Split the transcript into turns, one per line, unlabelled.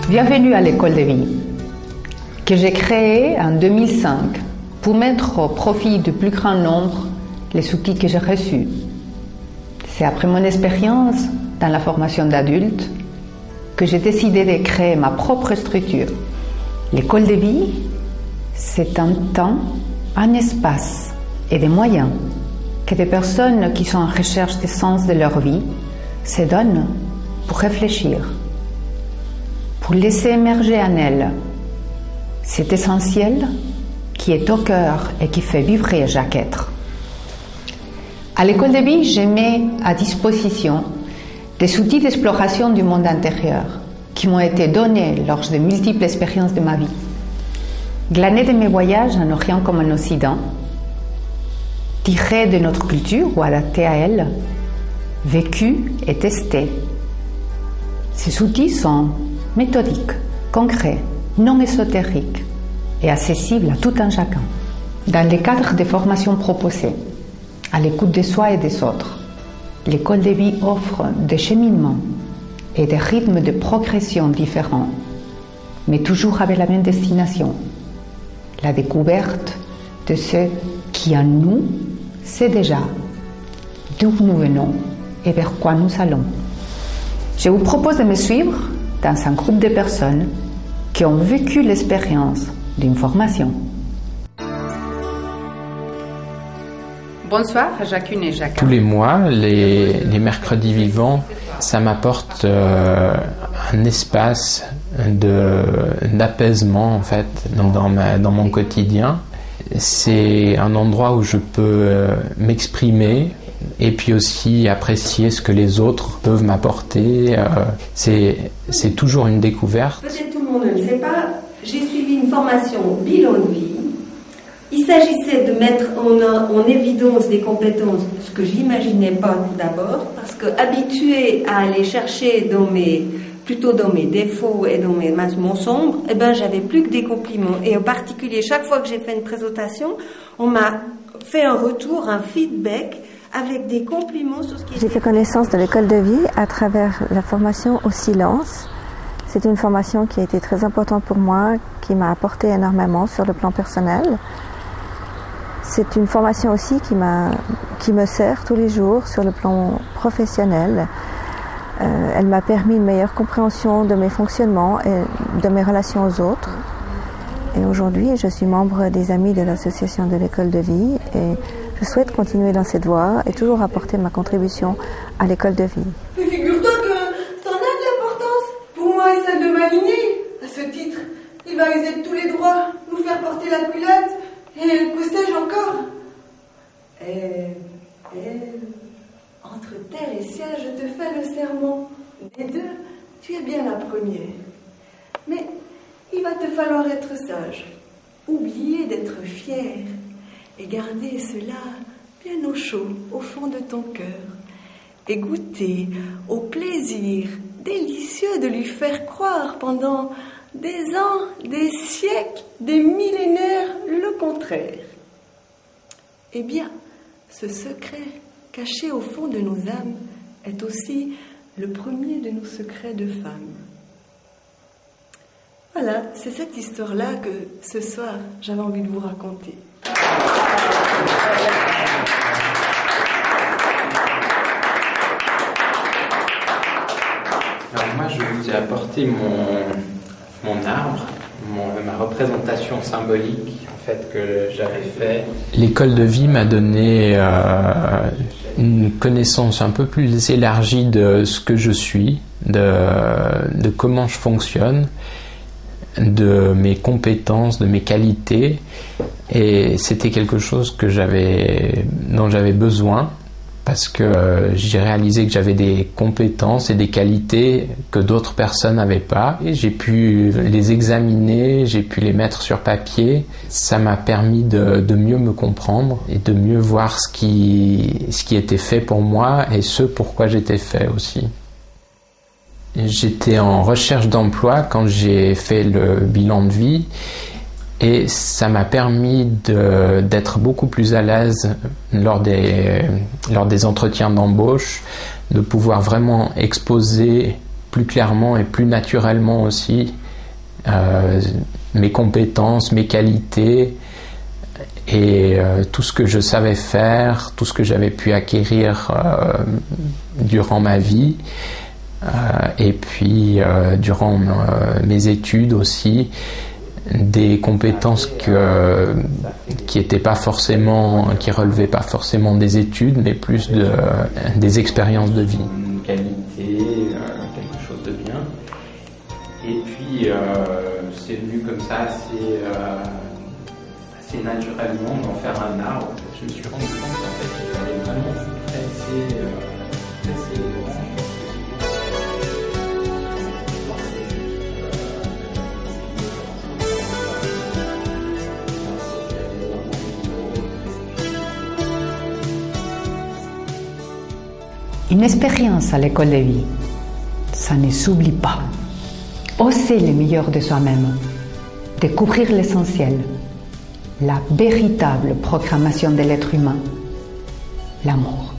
Bienvenue à l'école de vie, que j'ai créée en 2005 pour mettre au profit du plus grand nombre les outils que j'ai reçus. C'est après mon expérience dans la formation d'adultes que j'ai décidé de créer ma propre structure. L'école de vie, c'est un temps, un espace et des moyens que des personnes qui sont en recherche du sens de leur vie se donnent pour réfléchir, pour laisser émerger en elles cet essentiel qui est au cœur et qui fait vibrer chaque être. À l'école de vie, je mets à disposition des outils d'exploration du monde intérieur qui m'ont été donnés lors de multiples expériences de ma vie. Glanés de mes voyages en Orient comme en Occident, tirés de notre culture ou adaptés à elle, vécus et testés. Ces outils sont méthodiques, concrets, non ésotériques et accessibles à tout un chacun. Dans le cadre des formations proposées, à l'écoute de soi et des autres, l'école de vie offre des cheminements et des rythmes de progression différents, mais toujours avec la même destination, la découverte de ce qui en nous sait déjà d'où nous venons et vers quoi nous allons. Je vous propose de me suivre dans un groupe de personnes qui ont vécu l'expérience d'une formation. Bonsoir à chacune et chacun.
Tous les mois, les mercredis vivants, ça m'apporte un espace d'apaisement en fait dans mon quotidien. C'est un endroit où je peux m'exprimer et puis aussi apprécier ce que les autres peuvent m'apporter. C'est toujours une découverte.
Peut-être tout le monde ne le sait pas, j'ai suivi une formation bilan de vie. Il s'agissait de mettre en évidence des compétences, ce que j'imaginais pas tout d'abord, parce que habituée à aller chercher plutôt dans mes défauts et dans mon sombre, j'avais plus que des compliments. Et en particulier, chaque fois que j'ai fait une présentation, on m'a fait un retour, un feedback avec des compliments sur ce qui était...
J'ai fait connaissance de l'école de vie à travers la formation au silence. C'est une formation qui a été très importante pour moi, qui m'a apporté énormément sur le plan personnel. C'est une formation aussi qui me sert tous les jours sur le plan professionnel. Elle m'a permis une meilleure compréhension de mes fonctionnements et de mes relations aux autres. Et aujourd'hui, je suis membre des Amis de l'association de l'école de vie et je souhaite continuer dans cette voie et toujours apporter ma contribution à l'école de vie.
Mais figure-toi que ça en a de l'importance pour moi et celle de ma lignée. À ce titre, il va user de tous les droits, nous faire porter la culotte et que sais-je encore. Et entre terre et ciel, je te fais le serment. Des deux, tu es bien la première. Mais il va te falloir être sage, oublier d'être fier et garder cela bien au chaud, au fond de ton cœur, et goûter au plaisir délicieux de lui faire croire pendant des ans, des siècles, des millénaires le contraire. Eh bien, ce secret caché au fond de nos âmes est aussi le premier de nos secrets de femmes. Voilà, c'est cette histoire-là que ce soir j'avais envie de vous raconter.
Alors moi, je vous ai apporté mon arbre, ma représentation symbolique en fait que j'avais fait. L'école de vie m'a donné une connaissance un peu plus élargie de ce que je suis, de comment je fonctionne, de mes compétences, de mes qualités, et c'était quelque chose dont j'avais besoin parce que j'ai réalisé que j'avais des compétences et des qualités que d'autres personnes n'avaient pas, et j'ai pu les examiner, j'ai pu les mettre sur papier. Ça m'a permis de mieux me comprendre et de mieux voir ce qui était fait pour moi et ce pourquoi j'étais fait aussi. J'étais en recherche d'emploi quand j'ai fait le bilan de vie et ça m'a permis d'être beaucoup plus à l'aise lors des entretiens d'embauche, de pouvoir vraiment exposer plus clairement et plus naturellement aussi mes compétences, mes qualités et tout ce que je savais faire, tout ce que j'avais pu acquérir durant ma vie et puis durant mes études aussi, des compétences qui relevaient pas forcément des études, mais plus des expériences de vie. Une qualité, quelque chose de bien. Et puis c'est venu comme ça assez naturellement d'en faire un arbre. Je me suis rendu compte qu'en fait il fallait vraiment presser les branches.
Une expérience à l'école de vie, ça ne s'oublie pas. Oser le meilleur de soi-même, découvrir l'essentiel, la véritable programmation de l'être humain, l'amour.